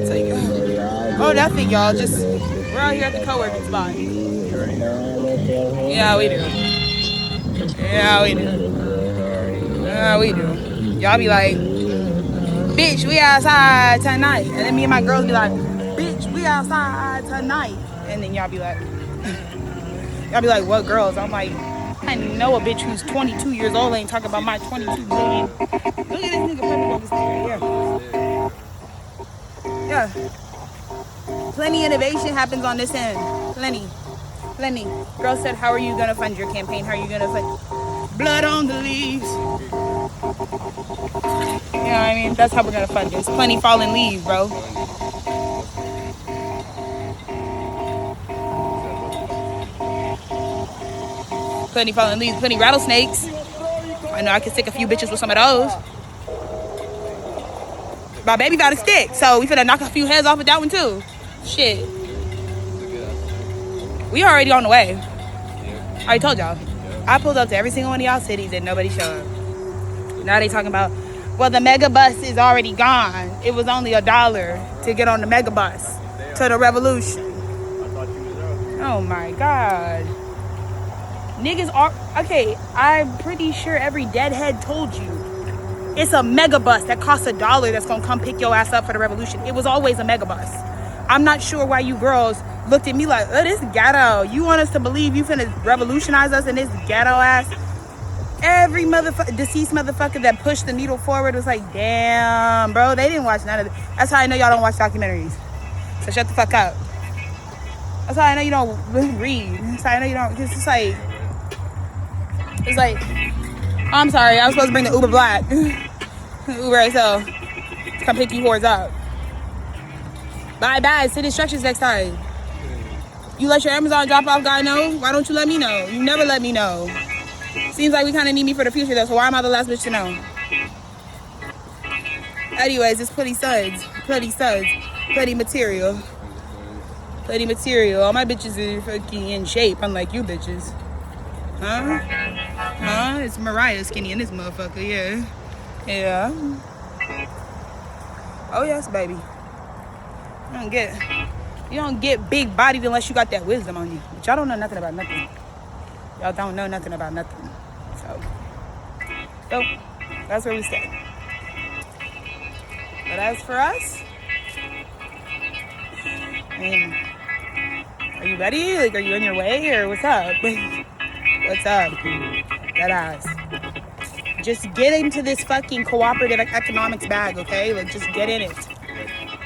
So, oh, nothing, y'all. Just, we're out here at the co-working spot. Yeah, we do. Yeah, we do. Yeah, we do. Y'all be like, bitch, we outside tonight. And then me and my girls be like, bitch, we outside tonight. And then y'all be like, what girls? I'm like, I know a bitch who's 22 years old ain't talking about my 22 million. Look at this nigga purple this nigga. Yeah. Plenty innovation happens on this end. Plenty. Girl said, how are you gonna fund your campaign? How are you gonna fund blood on the leaves? You know what I mean? That's how we're gonna fund this. Plenty fallen leaves, bro. Plenty fallen leaves, plenty rattlesnakes. I know I can stick a few bitches with some of those. My baby got a stick, so we finna knock a few heads off with that one too. Shit. We already on the way. I already told y'all. I pulled up to every single one of y'all cities and nobody showed up. Now they talking about, well, the mega bus is already gone. It was only $1 to get on the mega bus to the revolution. Oh my God. Niggas are, okay, I'm pretty sure every deadhead told you. It's a mega bus that costs $1 that's gonna come pick your ass up for the revolution. It was always a mega bus. I'm not sure why you girls looked at me like, oh, this ghetto. You want us to believe you finna revolutionize us in this ghetto ass? Every deceased motherfucker that pushed the needle forward was like, damn, bro, they didn't watch none of it. That's how I know y'all don't watch documentaries. So shut the fuck up. That's how I know you don't read. That's how I know you don't, it's like, I'm sorry, I was supposed to bring the Uber Black. Uber XL. Come pick you whores up. Bye, send instructions next time. You let your Amazon drop-off guy know? Why don't you let me know? You never let me know. Seems like we kind of need me for the future though, so why am I the last bitch to know? Anyways, it's plenty studs, plenty material. All my bitches are fucking in shape, unlike you bitches. Huh? It's Mariah skinny in this motherfucker, yeah. Oh yes, baby. You don't get big bodied unless you got that wisdom on you. But y'all don't know nothing about nothing. Y'all don't know nothing about nothing. So that's where we stand. But as for us, I mean, are you ready? Like, are you on your way or what's up? What's up? That ass. Just get into this fucking cooperative economics bag, okay? Like, just get in it.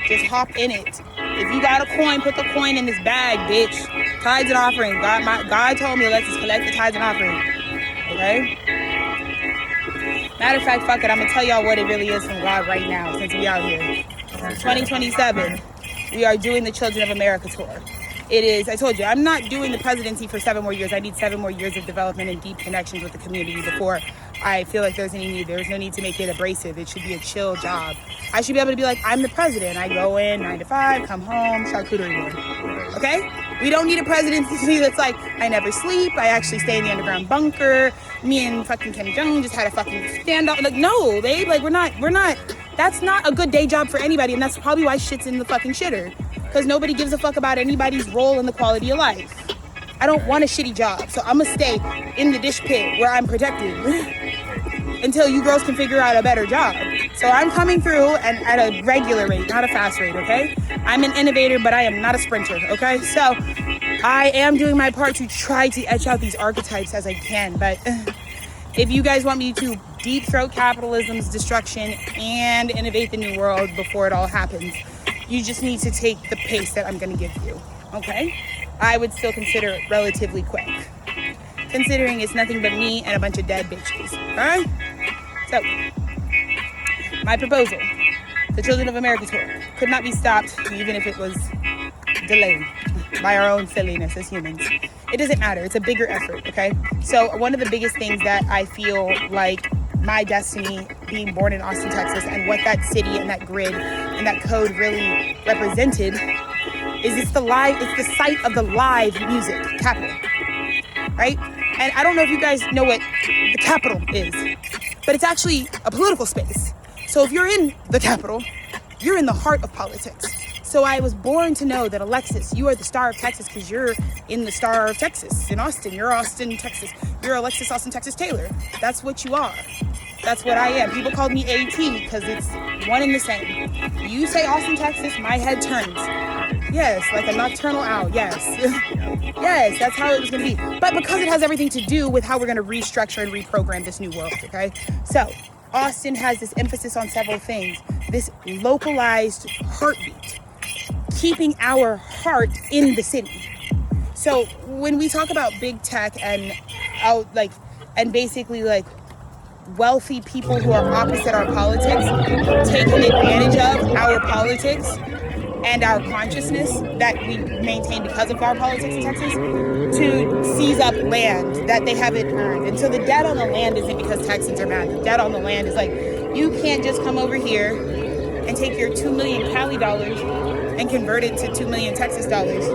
Just hop in it. If you got a coin, put the coin in this bag, bitch. Tithes and offering. God told me let's just collect the tithes and offering. Okay? Matter of fact, fuck it. I'm gonna tell y'all what it really is from God right now, since we out here. 2027, we are doing the Children of America tour. It is, I told you, I'm not doing the presidency for 7 more years. I need 7 more years of development and deep connections with the community before I feel like there's any need. There's no need to make it abrasive. It should be a chill job. I should be able to be like, I'm the president. I go in 9 to 5, come home, charcuterie board. Okay? We don't need a presidency that's like, I never sleep. I actually stay in the underground bunker. Me and fucking Kim Jong just had a fucking standoff. Like, no, babe. Like, we're not. That's not a good day job for anybody. And that's probably why shit's in the fucking shitter. Because nobody gives a fuck about anybody's role in the quality of life. I don't want a shitty job. So I'm going to stay in the dish pit where I'm protected until you girls can figure out a better job. So I'm coming through and at a regular rate, not a fast rate, okay? I'm an innovator, but I am not a sprinter, okay? So I am doing my part to try to etch out these archetypes as I can. But if you guys want me to deep throat capitalism's destruction and innovate the new world before it all happens, you just need to take the pace that I'm going to give you, okay? I would still consider it relatively quick, considering it's nothing but me and a bunch of dead bitches, all right? So, my proposal, the Children of America tour, could not be stopped even if it was delayed by our own silliness as humans. It doesn't matter. It's a bigger effort, okay? So, one of the biggest things that I feel like my destiny being born in Austin, Texas, and what that city and that grid and that code really represented is it's the site of the live music capital, right? And I don't know if you guys know what the Capitol is, but it's actually a political space. So if you're in the Capitol, You're in the heart of politics. So I was born to know that, Alexis, you are the star of Texas because you're in the star of Texas, in Austin. You're Austin, Texas. You're Alexis Austin, Texas Taylor. That's what you are. That's what I am. People called me AT because it's one and the same. You say Austin, Texas, my head turns. Yes, like a nocturnal owl, yes. Yes, that's how it was gonna be. But because it has everything to do with how we're gonna restructure and reprogram this new world, okay? So, Austin has this emphasis on several things. This localized heartbeat, keeping our heart in the city. So when we talk about big tech and basically wealthy people who are opposite our politics taking advantage of our politics and our consciousness that we maintain because of our politics in Texas to seize up land that they haven't earned. And so the debt on the land isn't because Texans are mad. The debt on the land is you can't just come over here and take your 2 million Cali dollars and convert it to 2 million Texas dollars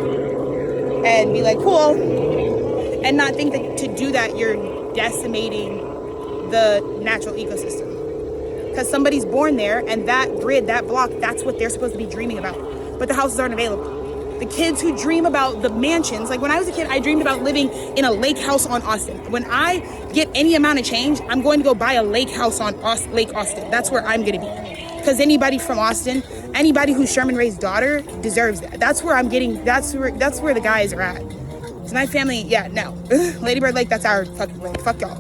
and be cool, and not think that to do that you're decimating the natural ecosystem. Because somebody's born there, and that grid, that block, that's what they're supposed to be dreaming about. But the houses aren't available. The kids who dream about the mansions, when I was a kid, I dreamed about living in a lake house on Austin. When I get any amount of change, I'm going to go buy a lake house on Lake Austin. That's where I'm going to be. Because anybody from Austin, anybody who's Sherman Ray's daughter deserves that. That's where I'm getting, that's where the guys are at. So my family, yeah, no. Lady Bird Lake, that's our fucking lake. Fuck y'all.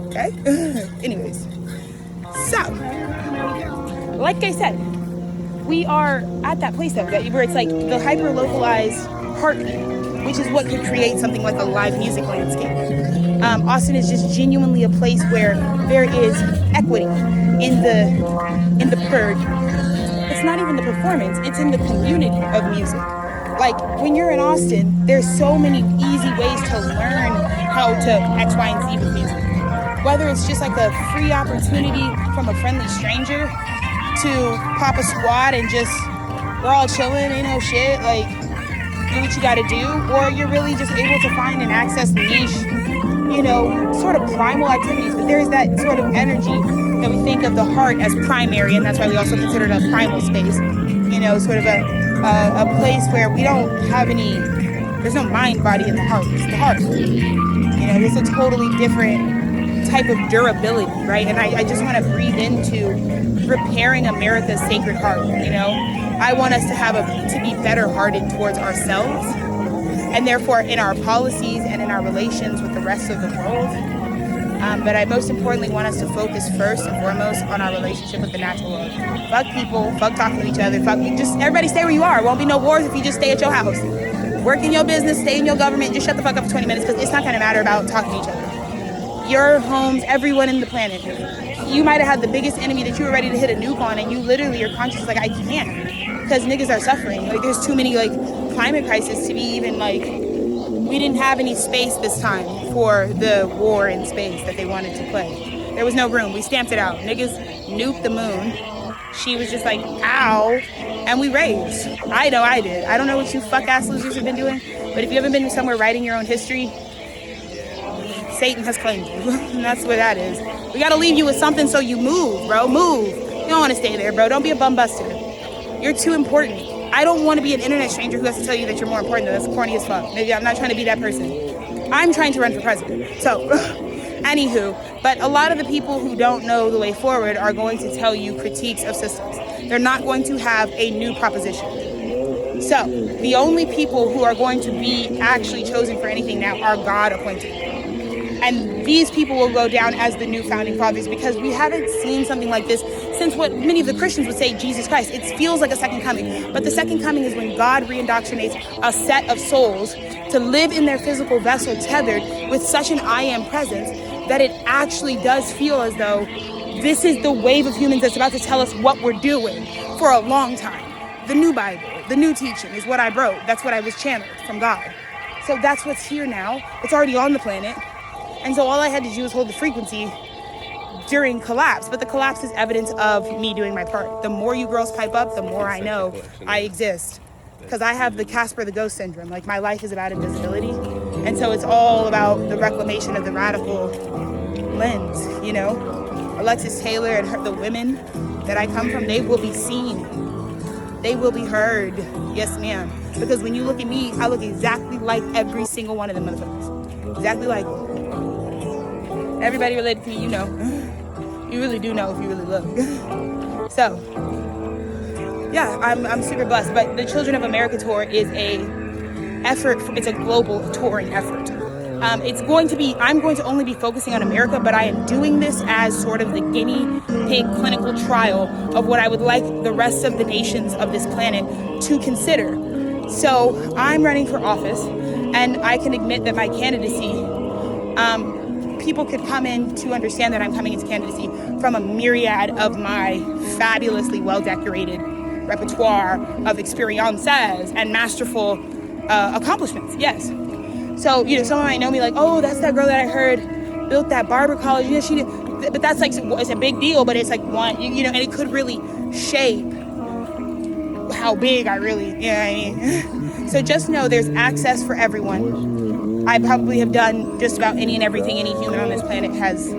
Okay? Anyways. So, like I said, we are at that place though, where it's the hyper-localized heartbeat, which is what could create something like a live music landscape. Austin is just genuinely a place where there is equity in the purge. It's not even the performance, it's in the community of music. When you're in Austin, there's so many easy ways to learn how to X, Y, and Z with music. Whether it's just a free opportunity from a friendly stranger to pop a squad and just, we're all chilling, ain't no shit, do what you gotta do, or you're really just able to find and access niche, sort of primal activities. But there's that sort of energy that we think of the heart as primary, and that's why we also consider it a primal space, sort of a place where we don't have there's no mind, body in the heart, it's the heart. It's a totally different type of durability, right? And I just want to breathe into repairing America's sacred heart. I want us to be better hearted towards ourselves, and therefore in our policies and in our relations with the rest of the world. But I most importantly want us to focus first and foremost on our relationship with the natural world. Fuck people, fuck talking to each other, just everybody stay where you are. Won't be no wars if you just stay at your house. Work in your business, stay in your government, just shut the fuck up for 20 minutes because it's not going to matter about talking to each other. Your homes, everyone in the planet. You might have had the biggest enemy that you were ready to hit a nuke on, and you literally, your conscience is I can't, because niggas are suffering. There's too many climate crisis to be even we didn't have any space this time for the war in space that they wanted to play. There was no room. We stamped it out. Niggas nuked the moon. She was just ow, and we raised. I know I did. I don't know what you fuck-ass losers have been doing, but if you haven't been somewhere writing your own history, Satan has claimed you. And that's what that is. We gotta leave you with something so you move, bro. Move. You don't want to stay there, bro. Don't be a bum buster. You're too important. I don't want to be an internet stranger who has to tell you that you're more important. That's corny as fuck. Maybe I'm not trying to be that person. I'm trying to run for president. So, anywho, but a lot of the people who don't know the way forward are going to tell you critiques of systems. They're not going to have a new proposition. So, the only people who are going to be actually chosen for anything now are God appointed. And these people will go down as the new founding fathers because we haven't seen something like this since what many of the Christians would say, Jesus Christ. It feels like a second coming. But the second coming is when God reindoctrinates a set of souls to live in their physical vessel tethered with such an I am presence that it actually does feel as though this is the wave of humans that's about to tell us what we're doing for a long time. The new Bible, the new teaching is what I wrote. That's what I was channeled from God. So that's what's here now. It's already on the planet. And so all I had to do was hold the frequency during collapse. But the collapse is evidence of me doing my part. The more you girls pipe up, the more I know I exist. Because I have the Casper the Ghost syndrome. My life is about invisibility. And so it's all about the reclamation of the radical lens, Alexis Taylor and the women that I come from, they will be seen they will be heard. Yes, ma'am. Because when you look at me, I look exactly like every single one of them motherfuckers. Exactly like them. Everybody related to me, you know. You really do know if you really look. So, yeah, I'm super blessed. But the Children of America tour is it's a global touring effort. I'm going to only be focusing on America, but I am doing this as sort of the guinea pig clinical trial of what I would like the rest of the nations of this planet to consider. So I'm running for office, and I can admit that my candidacy, people could come in to understand that I'm coming into candidacy from a myriad of my fabulously well-decorated repertoire of experiences and masterful accomplishments. Yes. So, someone might know me like, oh, that's that girl that I heard built that barber college. Yeah, she did. But that's like, it's a big deal, but it's like one, and it could really shape how big I really, you know what I mean? So just know there's access for everyone. I probably have done just about any and everything any human on this planet has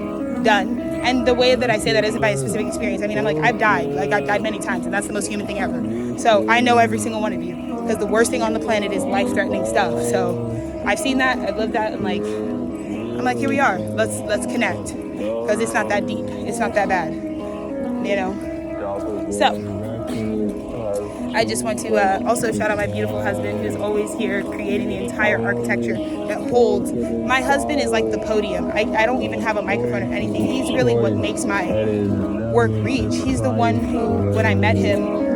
done. And the way that I say that isn't by a specific experience. I mean, I've died many times, and that's the most human thing ever. So I know every single one of you, because the worst thing on the planet is life-threatening stuff. So I've seen that, I've lived that, and I'm like, here we are. Let's connect, because it's not that deep. It's not that bad, So I just want to also shout out my beautiful husband, who's always here creating the entire architecture that holds. My husband is like the podium. I don't even have a microphone or anything. He's really what makes my work reach. He's the one who, when I met him,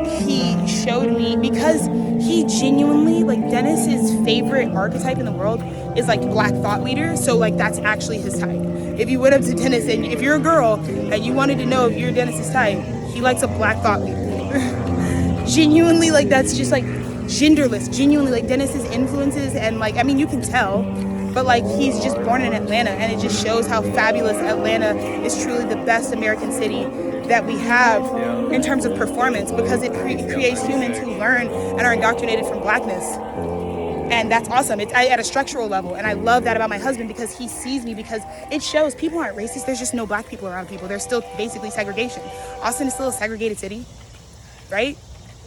he showed me, because he genuinely, Dennis's favorite archetype in the world is Black thought leader. So that's actually his type. If you went up to Dennis, and if you're a girl and you wanted to know if you're Dennis's type, he likes a Black thought leader. Genuinely, that's just genderless. Genuinely, Dennis's influences, and you can tell, but he's just born in Atlanta, and it just shows how fabulous Atlanta is. Truly the best American city that we have in terms of performance, because it creates humans who learn and are indoctrinated from Blackness. And that's awesome. It's at a structural level, and I love that about my husband, because he sees me, because it shows people aren't racist. There's just no Black people around people. There's still basically segregation. Austin is still a segregated city, right?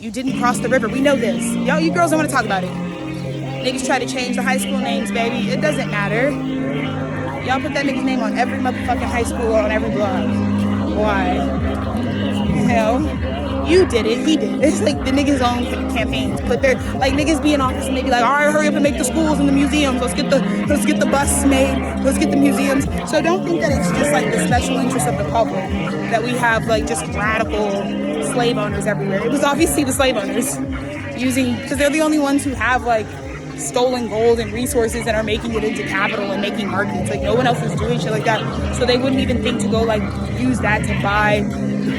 You didn't cross the river. We know this. Y'all, you girls don't want to talk about it. Niggas try to change the high school names, baby. It doesn't matter. Y'all put that nigga's name on every motherfucking high school or on every blog. Why? Hell, you did it. He did. It's the niggas' own campaigns. Put their niggas be in office and they be like, all right, hurry up and make the schools and the museums. Let's get the buses made. Let's get the museums. So don't think that it's just the special interest of the public that we have just radical slave owners everywhere. It was obviously the slave owners because they're the only ones who have stolen gold and resources and are making it into capital and making markets. No one else is doing shit like that. So they wouldn't even think to go use that to buy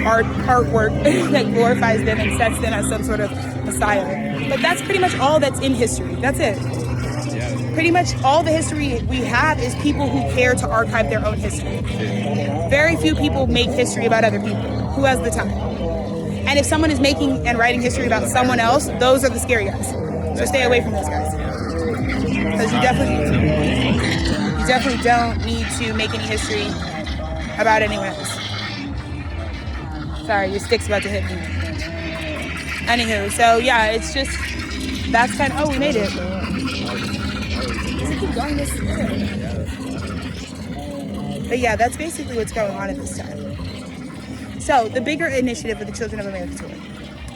artwork that glorifies them and sets them as some sort of messiah. But that's pretty much all that's in history. That's it. Pretty much all the history we have is people who care to archive their own history. Very few people make history about other people. Who has the time? And if someone is making and writing history about someone else, those are the scary guys. So stay away from those guys. Because you definitely don't need to make any history about anyone else. Sorry, your stick's about to hit me. Anywho, so yeah, it's just, that's kind of, we made it. Does it keep going this way? But yeah, that's basically what's going on at this time. So the bigger initiative of the Children of America tour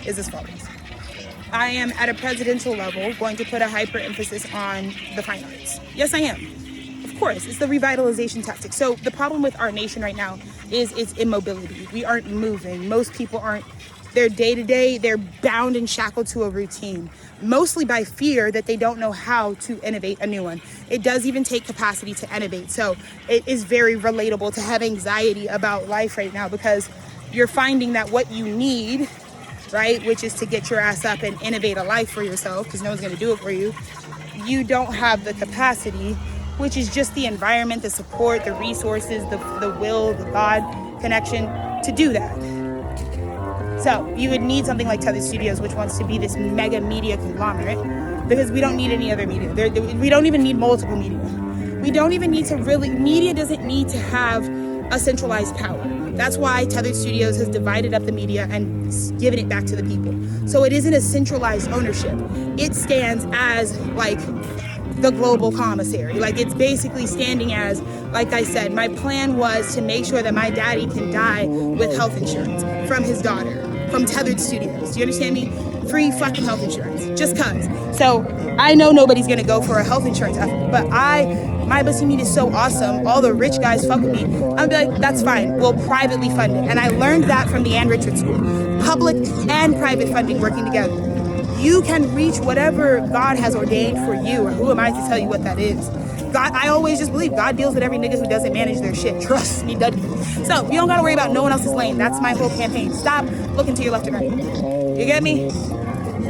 is as follows. I am at a presidential level going to put a hyper emphasis on the fine arts. Yes, I am. Of course, it's the revitalization tactic. So the problem with our nation right now is its immobility. We aren't moving. Most people aren't, their day-to-day, they're bound and shackled to a routine, mostly by fear that they don't know how to innovate a new one. It does even take capacity to innovate. So it is very relatable to have anxiety about life right now, because you're finding that what you need, right, which is to get your ass up and innovate a life for yourself, because no one's going to do it for you, you don't have the capacity, which is just the environment, the support, the resources, the will, the God connection to do that. So you would need something like Tethered Studios, which wants to be this mega media conglomerate, because we don't need any other media. We don't even need multiple media. We don't even need to media doesn't need to have a centralized power. That's why Tethered Studios has divided up the media and given it back to the people. So it isn't a centralized ownership. It stands as like the global commissary. Like it's basically standing as, like I said, my plan was to make sure that my daddy can die with health insurance from his daughter, from Tethered Studios. Do you understand me? Free fucking health insurance, just cause. So I know nobody's gonna go for a health insurance effort, but my Bussy Meat is so awesome, all the rich guys fuck with me. I'll be like, that's fine, we'll privately fund it. And I learned that from the Ann Richards School. Public and private funding working together. You can reach whatever God has ordained for you, or who am I to tell you what that is? God, I always just believe God deals with every nigga who doesn't manage their shit. Trust me, doesn't. So you don't gotta worry about no one else's lane. That's my whole campaign. Stop looking to your left and right. You get me?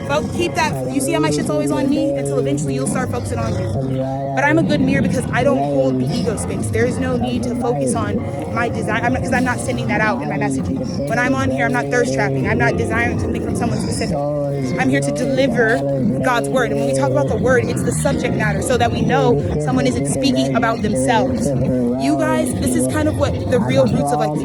Folks, keep that. You see how my shit's always on me until eventually you'll start focusing on you. But I'm a good mirror because I don't hold the ego space. There is no need to focus on my design because I'm not sending that out in my messaging. When I'm on here, I'm not thirst trapping. I'm not desiring something from someone specific. I'm here to deliver God's word. And when we talk about the word, it's the subject matter so that we know someone isn't speaking about themselves. You guys, this is kind of what the real roots of like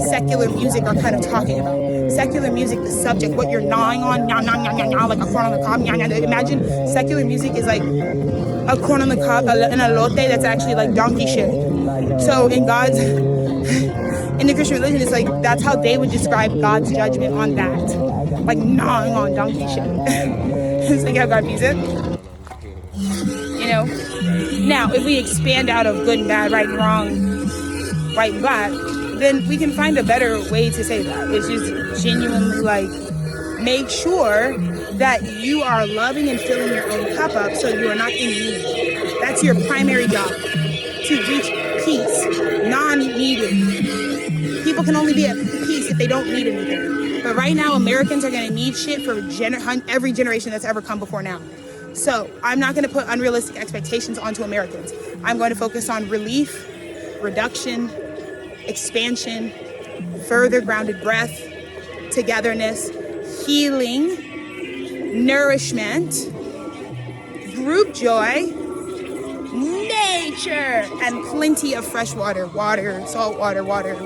secular music are kind of talking about. Secular music, the subject, what you're gnawing on, like a corn on the cob. Imagine secular music is like a corn on the cob, an elote that's actually like donkey shit. So in the Christian religion, it's like that's how they would describe God's judgment on that, like gnawing on donkey shit. It's like how God views it, you know. Now, if we expand out of good and bad, right and wrong, white and black, then we can find a better way to say that. It's just genuinely like make sure that you are loving and filling your own cup up so you are not in need. That's your primary job, to reach peace, non-needing. People can only be at peace if they don't need anything. But right now, Americans are gonna need shit for every generation that's ever come before now. So I'm not gonna put unrealistic expectations onto Americans. I'm going to focus on relief, reduction, expansion, further grounded breath, togetherness, healing, nourishment, group joy, nature, and plenty of fresh water, salt water, water.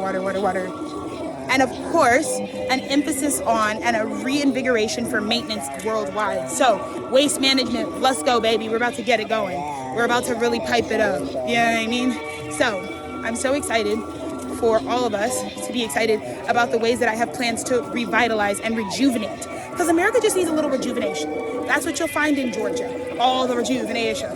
And of course, an emphasis on and a reinvigoration for maintenance worldwide. So waste management, let's go, baby. We're about to get it going. We're about to really pipe it up. You know what I mean? So I'm so excited for all of us to be excited about the ways that I have plans to revitalize and rejuvenate. Because America just needs a little rejuvenation. That's what you'll find in Georgia. All the rejuvenation.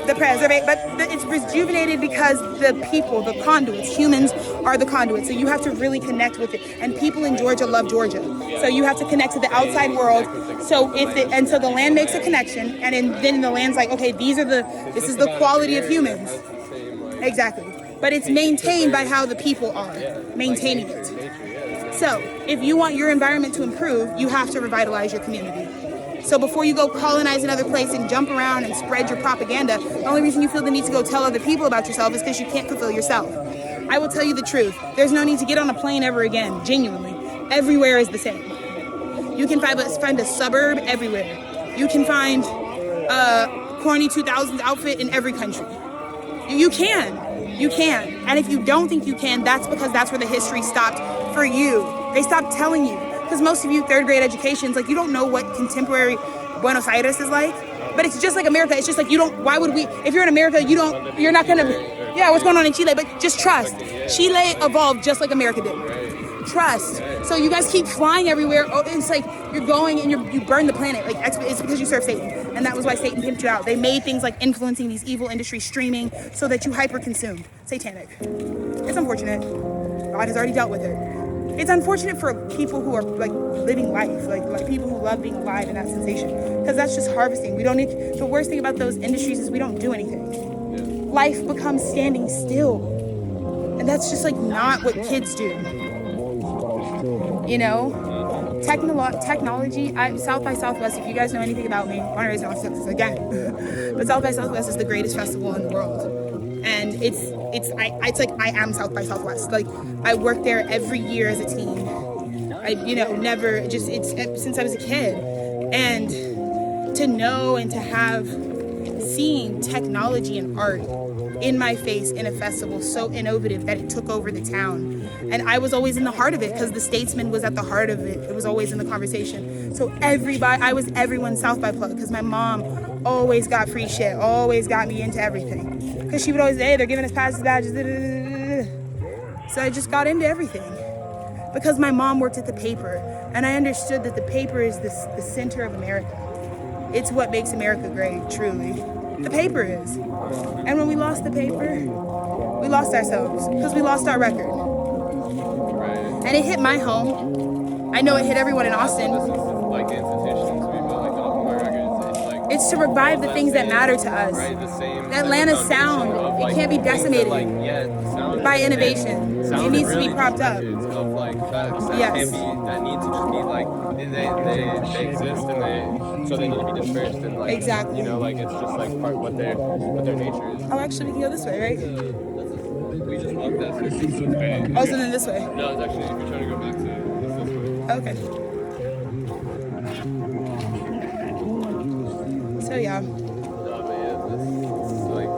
The preservate, but it's rejuvenated because the people, the conduits, humans are the conduits. So you have to really connect with it. And people in Georgia love Georgia. So you have to connect to the outside world. So so the land makes a connection, and then the land's like, okay, this is the quality of humans. Exactly. But it's maintained by how the people are maintaining it. So if you want your environment to improve, you have to revitalize your community. So before you go colonize another place and jump around and spread your propaganda, the only reason you feel the need to go tell other people about yourself is because you can't fulfill yourself. I will tell you the truth. There's no need to get on a plane ever again, genuinely. Everywhere is the same. You can find a suburb everywhere. You can find a corny 2000s outfit in every country. You can. And if you don't think you can, that's because that's where the history stopped for you. They stopped telling you. Because most of you third grade educations, like you don't know what contemporary Buenos Aires is like. But it's just like America. It's just like why would we, if you're in America, you're not gonna, yeah, what's going on in Chile? But just trust. Chile evolved just like America did. Trust. So you guys keep flying everywhere. Oh, it's like you're going and you burn the planet. Like it's because you serve Satan. And that was why Satan pimped you out. They made things like influencing these evil industries, streaming, so that you hyper-consumed. Satanic. It's unfortunate. God has already dealt with it. It's unfortunate for people who are like living life, like people who love being alive in that sensation, because that's just harvesting. We don't need. The worst thing about those industries is we don't do anything. Life becomes standing still, and that's just like not what kids do. You know, technology. South by Southwest. If you guys know anything about me, born and raised in Austin, again, but South by Southwest is the greatest festival in the world. And it's like I am South by Southwest. Like I work there every year as a team. Since I was a kid, and to know and to have seen technology and art in my face in a festival so innovative that it took over the town. And I was always in the heart of it because the Statesman was at the heart of it. It was always in the conversation. So I was everyone's South by plug because my mom always got free shit, always got me into everything. Because she would always say, hey, they're giving us passes, badges, da, da, da, da. So I just got into everything. Because my mom worked at the paper, and I understood that the paper is the center of America. It's what makes America great, truly. The paper is. And when we lost the paper, we lost ourselves, because we lost our record. And it hit my home. I know it hit everyone in Austin. Like the institutions we built, like the Open Bar Records, it's like... It's to revive the things that matter to us. Right, the same... Atlanta's sound, it can't be decimated by innovation. It needs to be propped up. Of like facts that Yes. can't be, that need to just be like, they exist and so they need to be dispersed and like, Exactly. you know, like it's just like part of what their nature is. Oh, actually, we can go this way, right? We just walked that way. So it's great. Oh, so then this way. No, it's actually, if you're trying to go back to this way. Okay. So yeah. No, but yeah, this is like,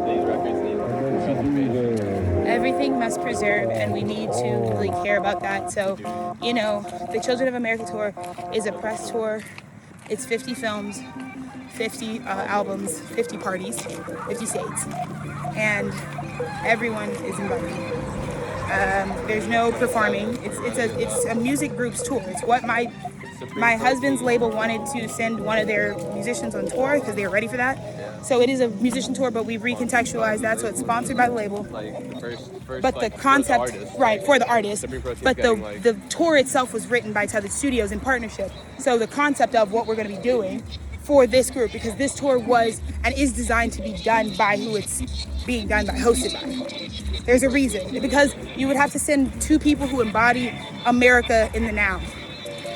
these records need preservation. Everything must preserve, and we need to really care about that. So, you know, the Children of America tour is a press tour. It's 50 films, 50 albums, 50 parties, 50 states, and everyone is invited. There's no performing. It's a music group's tour. It's what my husband's label wanted to send one of their musicians on tour because they were ready for that. So it is a musician tour, but we've recontextualized that, so it's sponsored by the label. Like the first But like, the concept, for the artist, right, for the artist. But like, the tour itself was written by Tethered Studios in partnership. So the concept of what we're going to be doing for this group, because this tour was and is designed to be done by who it's being done by, hosted by. There's a reason, because you would have to send two people who embody America in the now.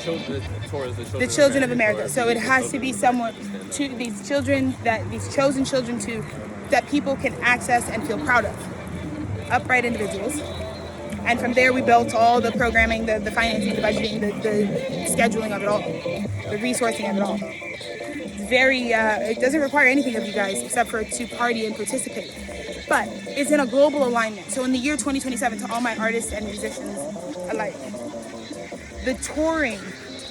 The Children of America. So it has to be someone, to these children, these chosen children that people can access and feel proud of. Upright individuals. And from there we built all the programming, the financing, the budgeting, the scheduling of it all, the resourcing of it all. It's very, it doesn't require anything of you guys except for to party and participate. But it's in a global alignment. So in the year 2027, to all my artists and musicians alike, the touring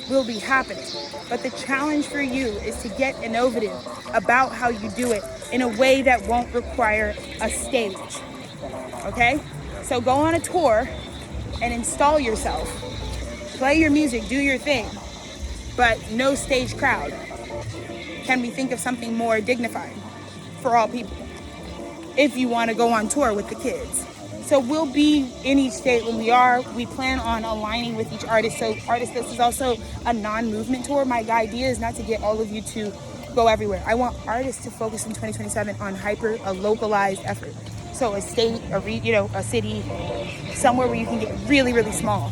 will be happening, but the challenge for you is to get innovative about how you do it in a way that won't require a stage, okay? So go on a tour and install yourself, play your music, do your thing, but no stage crowd. Can we think of something more dignified for all people if you want to go on tour with the kids? So we'll be in each state when we plan on aligning with each artist. So artists, this is also a non-movement tour. My idea is not to get all of you to go everywhere. I want artists to focus in 2027 on a localized effort. So a state, a city, somewhere where you can get really, really small.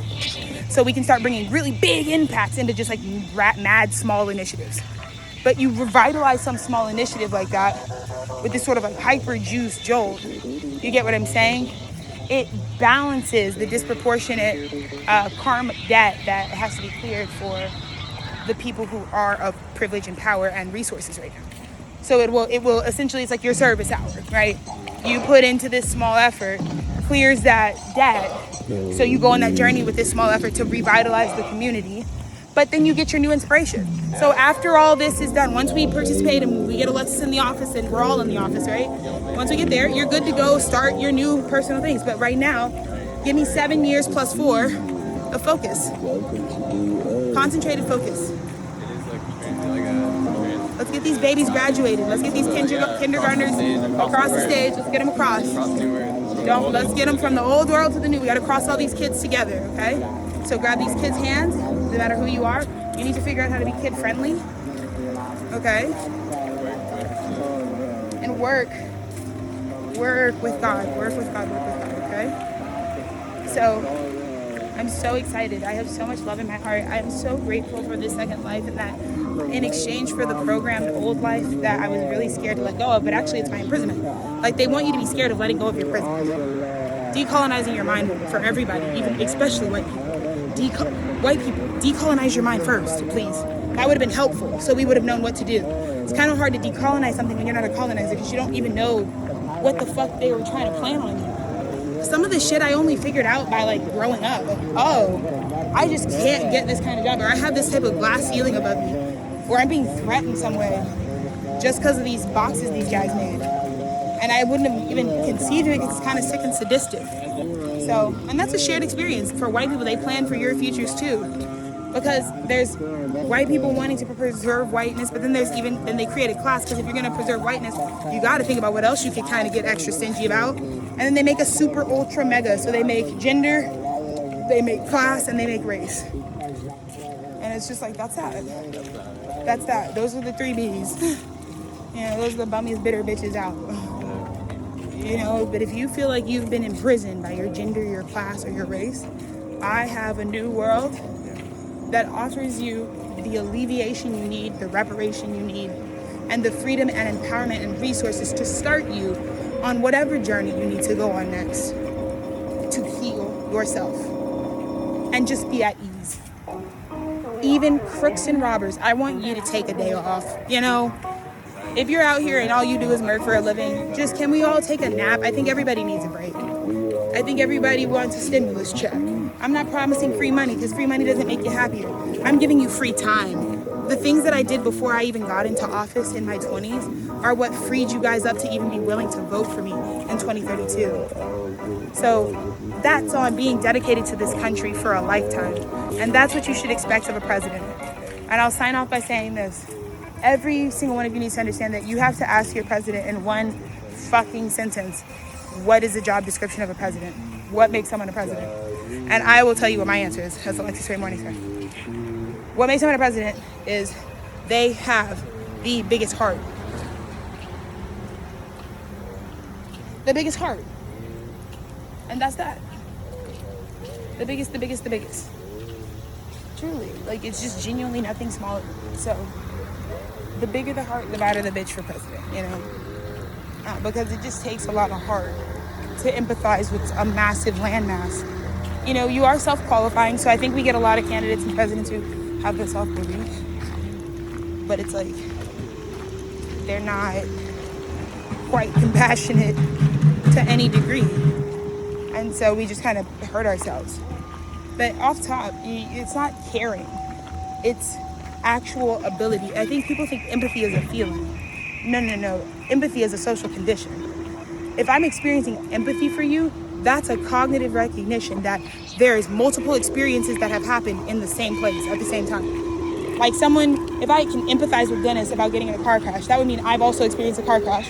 So we can start bringing really big impacts into just like mad small initiatives. But you revitalize some small initiative like that with this sort of a hyper juice jolt. You get what I'm saying? It balances the disproportionate karmic debt that has to be cleared for the people who are of privilege and power and resources right now. So it will essentially, it's like your service hour, right? You put into this small effort, clears that debt. So you go on that journey with this small effort to revitalize the community, but then you get your new inspiration. So after all this is done, once we participate and we get Alexis in the office, and we're all in the office, right? Once we get there, you're good to go start your new personal things. But right now, give me 7 years plus 4 of focus. Concentrated focus. Let's get these babies graduated. Let's get these kindergartners across the stage. Let's get them across. Let's get them from the old world to the new. We got to cross all these kids together, okay? So grab these kids' hands, no matter who you are. You need to figure out how to be kid-friendly, okay? And work with God, okay? So I'm so excited. I have so much love in my heart. I am so grateful for this second life, and that in exchange for the programmed old life that I was really scared to let go of, but actually it's my imprisonment. Like, they want you to be scared of letting go of your prison. Decolonizing your mind for everybody, even especially white people. White people, decolonize your mind first, please. That would have been helpful, so we would have known what to do. It's kind of hard to decolonize something when you're not a colonizer because you don't even know what the fuck they were trying to plan on you. Some of the shit I only figured out by like growing up. Like, oh, I just can't get this kind of job, or I have this type of glass ceiling above me, or I'm being threatened some way just because of these boxes these guys made. And I wouldn't have even conceived of it because it's kind of sick and sadistic. So, and that's a shared experience for white people. They plan for your futures too. Because there's white people wanting to preserve whiteness, but then then they create a class, because if you're going to preserve whiteness, you got to think about what else you could kind of get extra stingy about. And then they make a super ultra mega. So they make gender, they make class, and they make race. And it's just like, that's that. That's that. Those are the 3 B's. Those are the bummiest bitter bitches out. But if you feel like you've been imprisoned by your gender, your class, or your race, I have a new world that offers you the alleviation you need, the reparation you need, and the freedom and empowerment and resources to start you on whatever journey you need to go on next to heal yourself and just be at ease. Even crooks and robbers, I want you to take a day off. If you're out here and all you do is murk for a living, just can we all take a nap? I think everybody needs a break. I think everybody wants a stimulus check. I'm not promising free money because free money doesn't make you happier. I'm giving you free time. The things that I did before I even got into office in my 20s are what freed you guys up to even be willing to vote for me in 2032. So that's on being dedicated to this country for a lifetime. And that's what you should expect of a president. And I'll sign off by saying this. Every single one of you needs to understand that you have to ask your president in one fucking sentence, what is the job description of a president? What makes someone a president? And I will tell you what my answer is, as Alexis Ray Morning said. What makes someone a president is they have the biggest heart. The biggest heart. And that's that. The biggest. Truly. Like, it's just genuinely nothing smaller. So, the bigger the heart, the badder the bitch for president, because it just takes a lot of heart to empathize with a massive landmass. You are self-qualifying, so I think we get a lot of candidates and presidents who have the self-belief, but it's like they're not quite compassionate to any degree, and so we just kind of hurt ourselves. But off top, it's not caring, it's actual ability. I think people think empathy is a feeling. No. Empathy is a social condition. If I'm experiencing empathy for you, that's a cognitive recognition that there is multiple experiences that have happened in the same place at the same time. Like if I can empathize with Dennis about getting in a car crash, that would mean I've also experienced a car crash.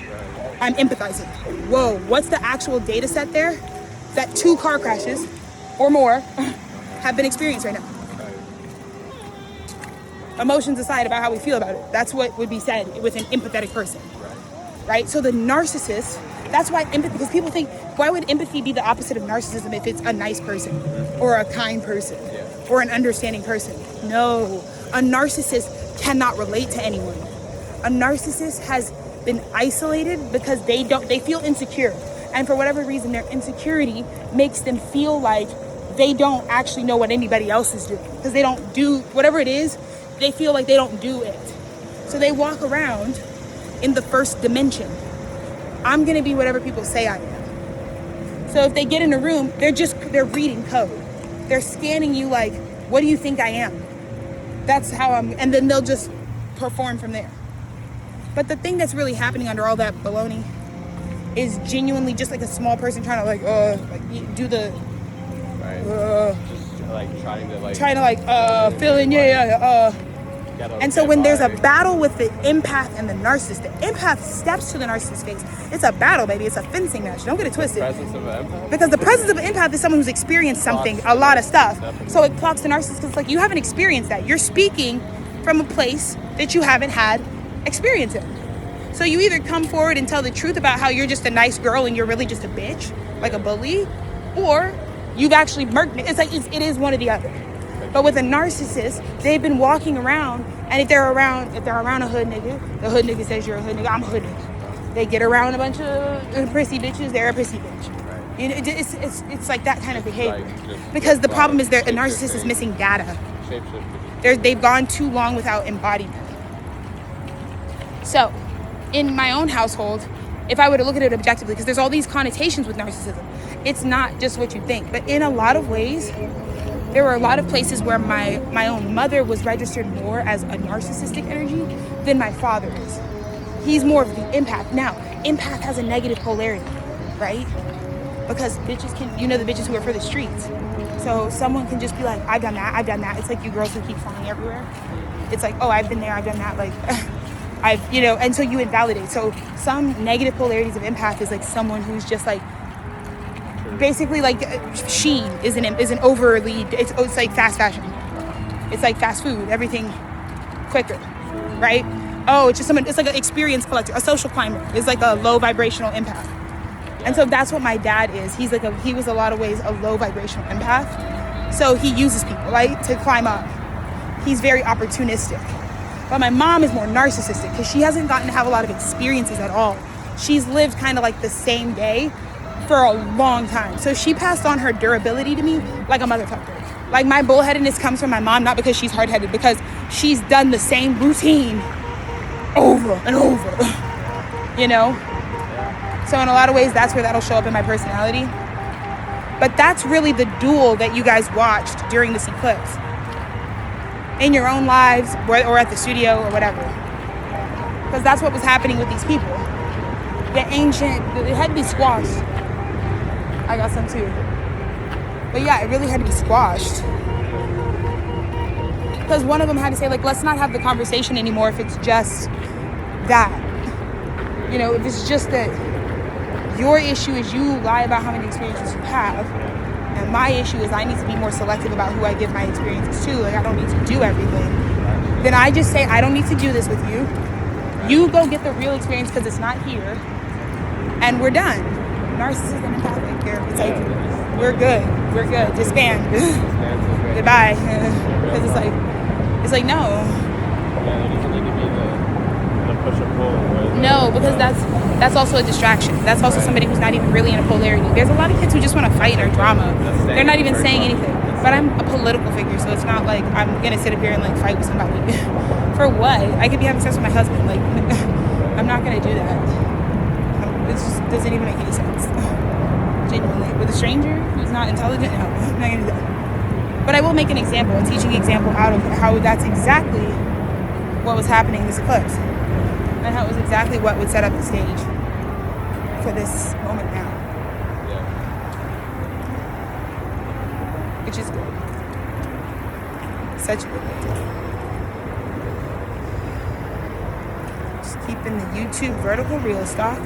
I'm empathizing. Whoa, what's the actual data set there? That 2 car crashes or more have been experienced right now. Emotions aside about how we feel about it, that's what would be said with an empathetic person, right? So the narcissist, that's why empathy, because people think, why would empathy be the opposite of narcissism if it's a nice person or a kind person or an understanding person? No, a narcissist cannot relate to anyone. A narcissist has been isolated because they feel insecure. And for whatever reason, their insecurity makes them feel like they don't actually know what anybody else is doing, because they don't do whatever it is. They feel like they don't do it. So they walk around in the first dimension. I'm going to be whatever people say I am. So if they get in a room, they're reading code. They're scanning you like, what do you think I am? That's how and then they'll just perform from there. But the thing that's really happening under all that baloney is genuinely just like a small person trying to do the... Right. Trying to fill in, and so when there's a battle with the empath and the narcissist, the empath steps to the narcissist's face. It's a battle, baby. It's a fencing match. Don't get it twisted. Because the presence of an empath is someone who's experienced something, a lot of stuff. So it clocks the narcissist because it's like, you haven't experienced that. You're speaking from a place that you haven't had experience in. So you either come forward and tell the truth about how you're just a nice girl and you're really just a bitch, like a bully, or you've actually murked it. It's like, it is one or the other. But with a narcissist, they've been walking around, and if they're around a hood nigga, the hood nigga says you're a hood nigga, I'm a hood nigga. They get around a bunch of prissy bitches, they're a prissy bitch. You know, it's like that kind of behavior. Because the problem is a narcissist is missing data. They've gone too long without embodiment. So, in my own household, if I were to look at it objectively, because there's all these connotations with narcissism, it's not just what you think. But in a lot of ways, there were a lot of places where my own mother was registered more as a narcissistic energy than my father is. He's more of the empath. Now, empath has a negative polarity, right? Because bitches can, the bitches who are for the streets. So someone can just be like, I've done that, I've done that. It's like you girls who keep falling everywhere. It's like, oh, I've been there, I've done that. Like, and so you invalidate. So some negative polarities of empath is like someone who's just like, basically like Shein is an overly, it's like fast fashion. It's like fast food, everything quicker, right? Oh, it's just someone, it's like an experience collector, a social climber. It's like a low vibrational empath. And so that's what my dad is. He was a lot of ways a low vibrational empath. So he uses people, right, to climb up. He's very opportunistic. But my mom is more narcissistic because she hasn't gotten to have a lot of experiences at all. She's lived kind of like the same day for a long time. So she passed on her durability to me like a motherfucker. Like my bullheadedness comes from my mom, not because she's hard-headed, because she's done the same routine over and over, So in a lot of ways, that's where that'll show up in my personality. But that's really the duel that you guys watched during this eclipse. In your own lives, or at the studio, or whatever. Because that's what was happening with these people. It had to be squashed. I got some too. But yeah, it really had to be squashed. Because one of them had to say, like, let's not have the conversation anymore if it's just that. If it's just that your issue is you lie about how many experiences you have, and my issue is I need to be more selective about who I give my experiences to. Like, I don't need to do everything. Then I just say, I don't need to do this with you. You go get the real experience because it's not here. And we're done. Narcissism and empathic. It's like, we're good. Disband. Goodbye. Because it's like, no. Yeah, there doesn't need to be the push and pull. No, because that's also a distraction. That's also somebody who's not even really in a polarity. There's a lot of kids who just want to fight or drama. They're not even saying anything. But I'm a political figure, so it's not like I'm gonna sit up here and like fight with somebody. For what? I could be having sex with my husband. Like, I'm not gonna do that. It just doesn't even make any sense. Genuinely. With a stranger who's not intelligent, no, I'm not gonna do that. But I will make an example, a teaching example out of how that's exactly what was happening this eclipse. And how it was exactly what would set up the stage for this moment now. Yeah. Which is good. Such a good idea. Just keeping the YouTube vertical real stock.